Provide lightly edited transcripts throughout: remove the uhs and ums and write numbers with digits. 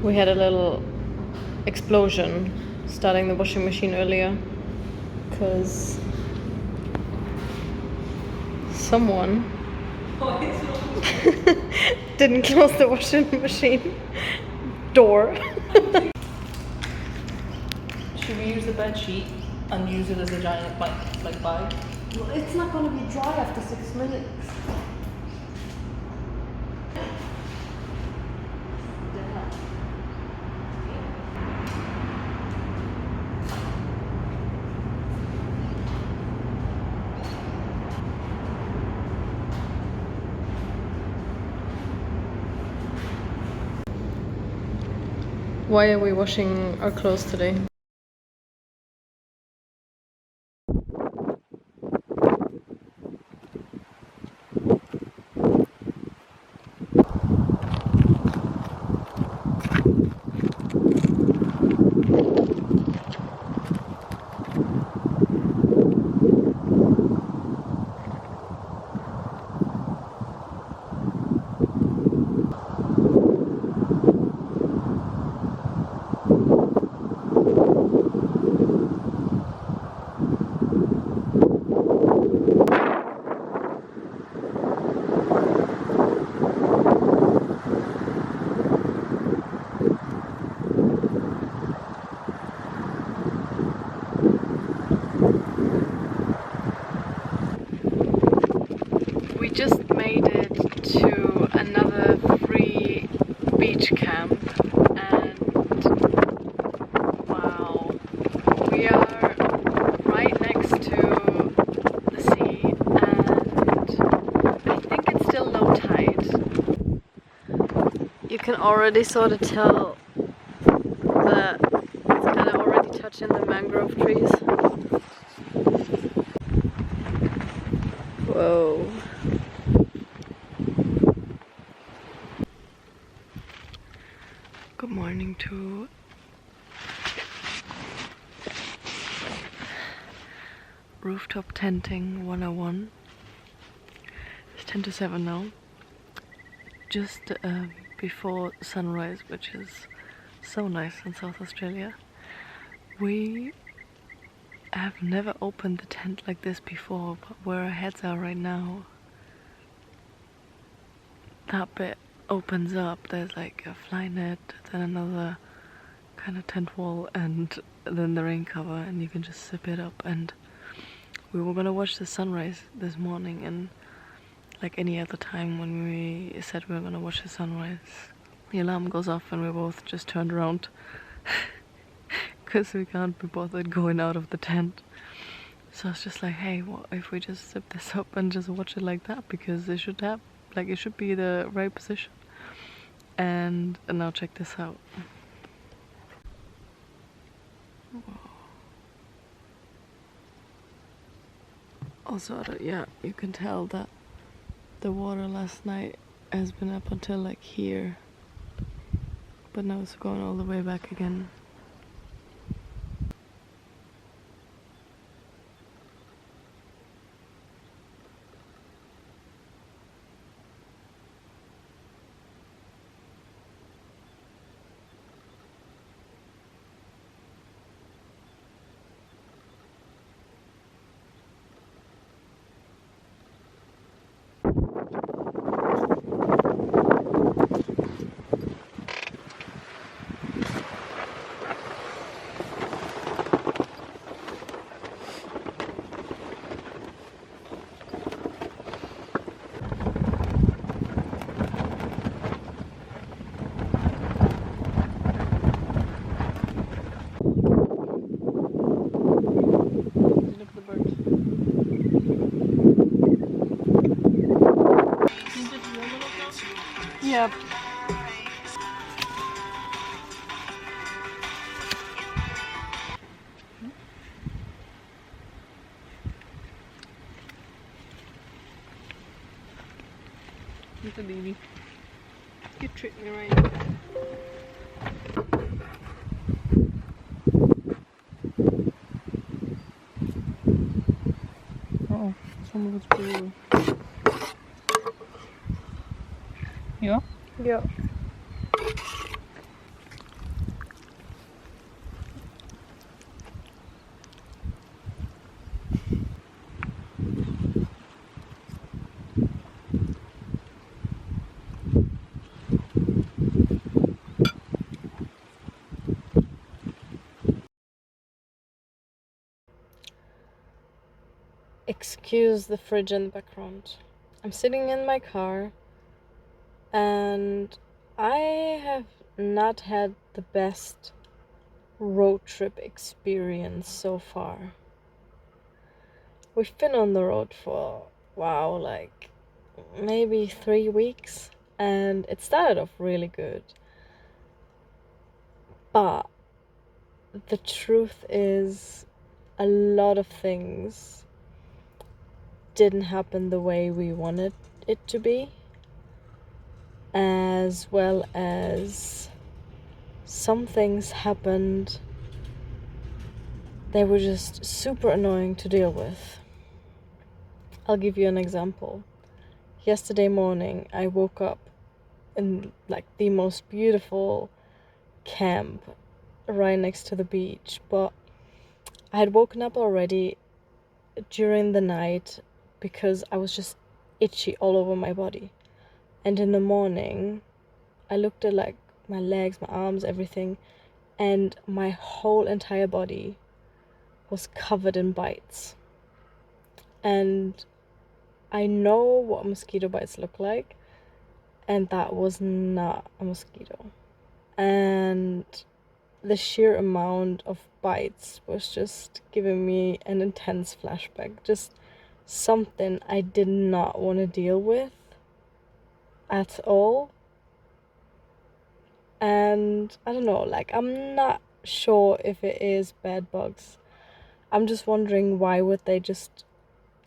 We had a little explosion starting the washing machine earlier because someone didn't close the washing machine door. Should we use the bed sheet and use it as a giant like bag? Well, it's not going to be dry after 6 minutes. Why are we washing our clothes today? We just made it to another free beach camp and wow, we are right next to the sea and I think it's still low tide. You can already sort of tell that it's kind of already touching the mangrove trees. Whoa. Good morning to Rooftop Tenting 101. It's 10 to 7 now. Just before sunrise, which is so nice in South Australia. We have never opened the tent like this before, but where our heads are right now, that bit opens up. There's like a fly net, then another kind of tent wall, and then the rain cover, and you can just zip it up. And we were gonna watch the sunrise this morning, and like any other time when we said we were gonna watch the sunrise, the alarm goes off and we both just turned around because we can't be bothered going out of the tent. So it's just like, hey, what if we just zip this up and just watch it like that, because it should have, like, it should be the right position. And now check this out. Whoa. Also, yeah, you can tell that the water last night has been up until like here, but now it's going all the way back again. Yep. Look at baby. You tricked me right. Oh, some of it's blue. Yeah? Yeah. Excuse the fridge in the background. I'm sitting in my car and I have not had the best road trip experience so far. We've been on the road for, wow, like maybe 3 weeks, and it started off really good. But the truth is, a lot of things didn't happen the way we wanted it to be, as well as some things happened they were just super annoying to deal with. I'll give you an example. Yesterday morning, I woke up in like the most beautiful camp right next to the beach, but I had woken up already during the night because I was just itchy all over my body. And in the morning, I looked at like my legs, my arms, everything, and my whole entire body was covered in bites. And I know what mosquito bites look like, and that was not a mosquito. And the sheer amount of bites was just giving me an intense flashback. Just something I did not want to deal with at all. And I don't know, like, I'm not sure if it is bed bugs. I'm just wondering, why would they just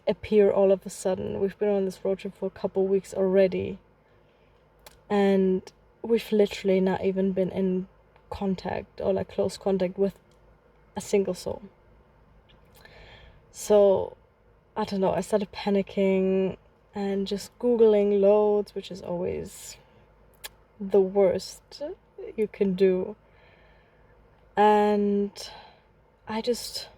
appear all of a sudden? We've been on this road trip for a couple weeks already, and we've literally not even been in contact or like close contact with a single soul. So I don't know, I started panicking and just googling loads, which is always the worst you can do. And I just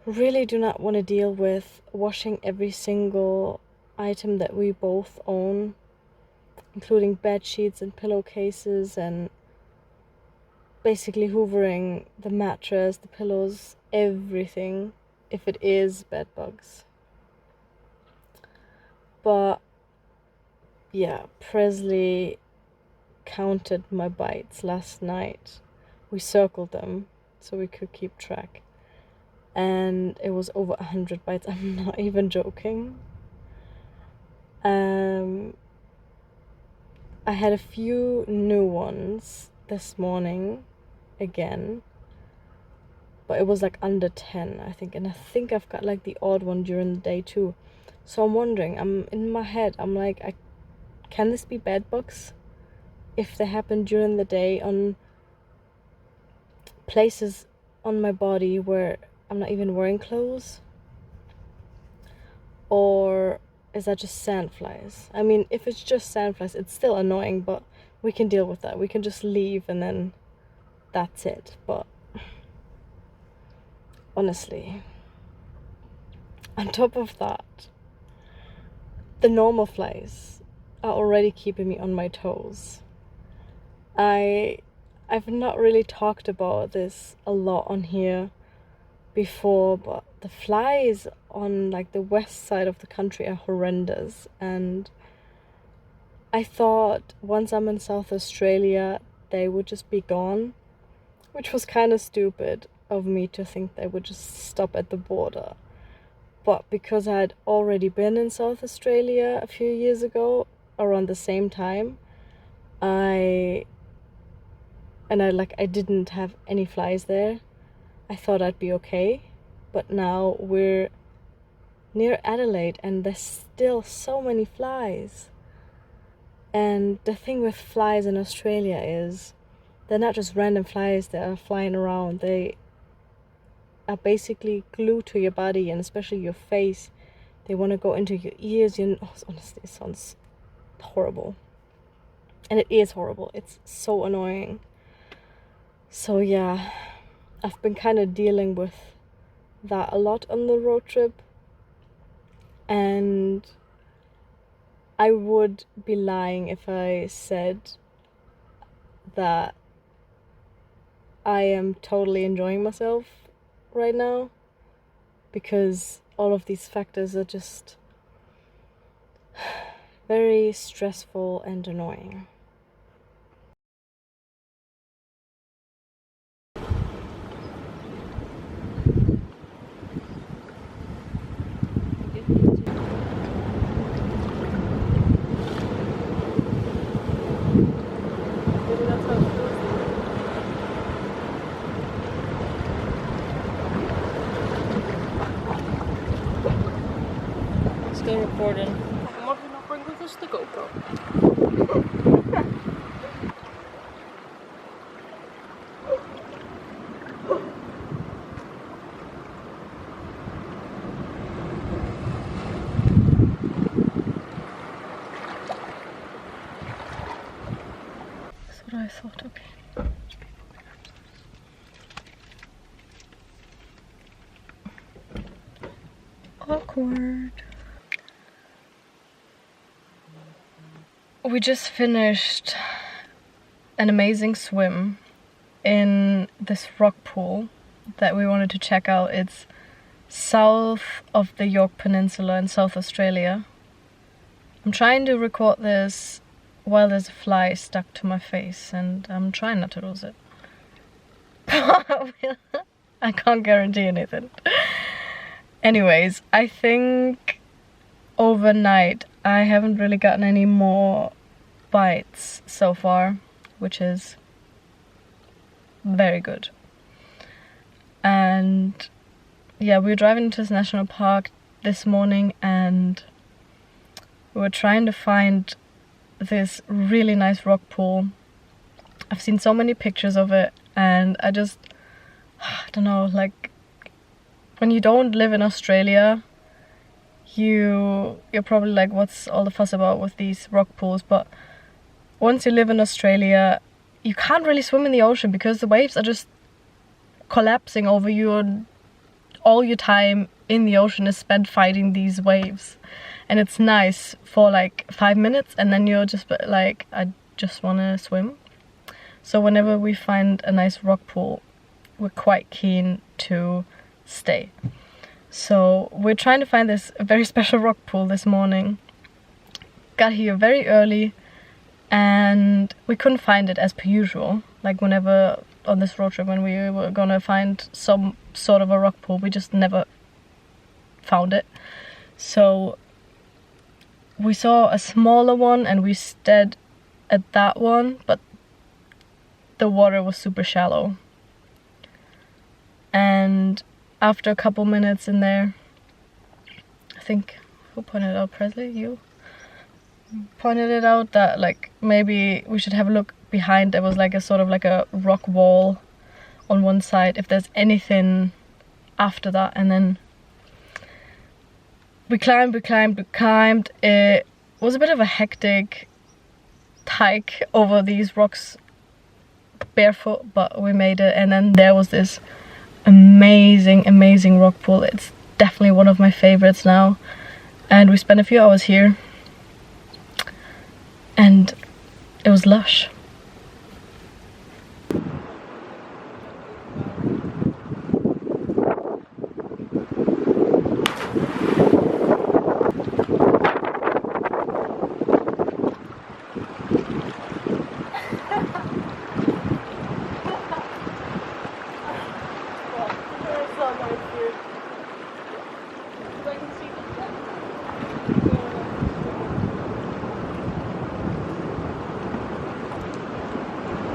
really do not want to deal with washing every single item that we both own, including bed sheets and pillowcases, and basically hoovering the mattress, the pillows, everything, if it is bed bugs. But yeah, Presley counted my bites last night. We circled them so we could keep track, and it was over 100 bites. I'm not even joking. I had a few new ones this morning again, but it was like under 10, I think, and I think I've got like the odd one during the day too. So I'm wondering, I'm in my head, I'm like, can this be bed bugs if they happen during the day on places on my body where I'm not even wearing clothes? Or is that just sandflies? I mean, if it's just sandflies, it's still annoying, but we can deal with that. We can just leave and then that's it. But honestly, on top of that, the normal flies are already keeping me on my toes. I've not really talked about this a lot on here before, but the flies on like the west side of the country are horrendous, and I thought once I'm in South Australia they would just be gone, which was kind of stupid of me to think they would just stop at the border. But because I had already been in South Australia a few years ago around the same time, I didn't have any flies there. I thought I'd be okay. But now we're near Adelaide and there's still so many flies. And the thing with flies in Australia is they're not just random flies that are flying around. They are basically glued to your body, and especially your face. They want to go into your ears. Honestly, it sounds horrible. And it is horrible. It's so annoying. So yeah, I've been kind of dealing with that a lot on the road trip. And I would be lying if I said that I am totally enjoying myself right now, because all of these factors are just very stressful and annoying. Still recording. What did we not bring with us? The GoPro. That's what I thought, okay. Awkward. We just finished an amazing swim in this rock pool that we wanted to check out. It's south of the York Peninsula in South Australia. I'm trying to record this while there's a fly stuck to my face, and I'm trying not to lose it. I can't guarantee anything. Anyways, I think overnight I haven't really gotten any more bites so far, which is very good. And yeah, we were driving to this national park this morning and we were trying to find this really nice rock pool. I've seen so many pictures of it and I don't know, like when you don't live in Australia, you're probably like, what's all the fuss about with these rock pools? But once you live in Australia, you can't really swim in the ocean because the waves are just collapsing over you, and all your time in the ocean is spent fighting these waves. And it's nice for like 5 minutes and then you're just like, I just want to swim. So whenever we find a nice rock pool, we're quite keen to stay. So we're trying to find this very special rock pool this morning. Got here very early and we couldn't find it as per usual. Like whenever on this road trip when we were gonna find some sort of a rock pool, we just never found it. So we saw a smaller one and we stayed at that one, but the water was super shallow. And after a couple minutes in there, I think, who pointed it out? Presley? You? Pointed it out that like maybe we should have a look behind. There was like a sort of like a rock wall on one side, if there's anything after that. And then we climbed. It was a bit of a hectic hike over these rocks barefoot, but we made it. And then there was this amazing rock pool. It's definitely one of my favorites now, and we spent a few hours here and it was lush. So nice, dude.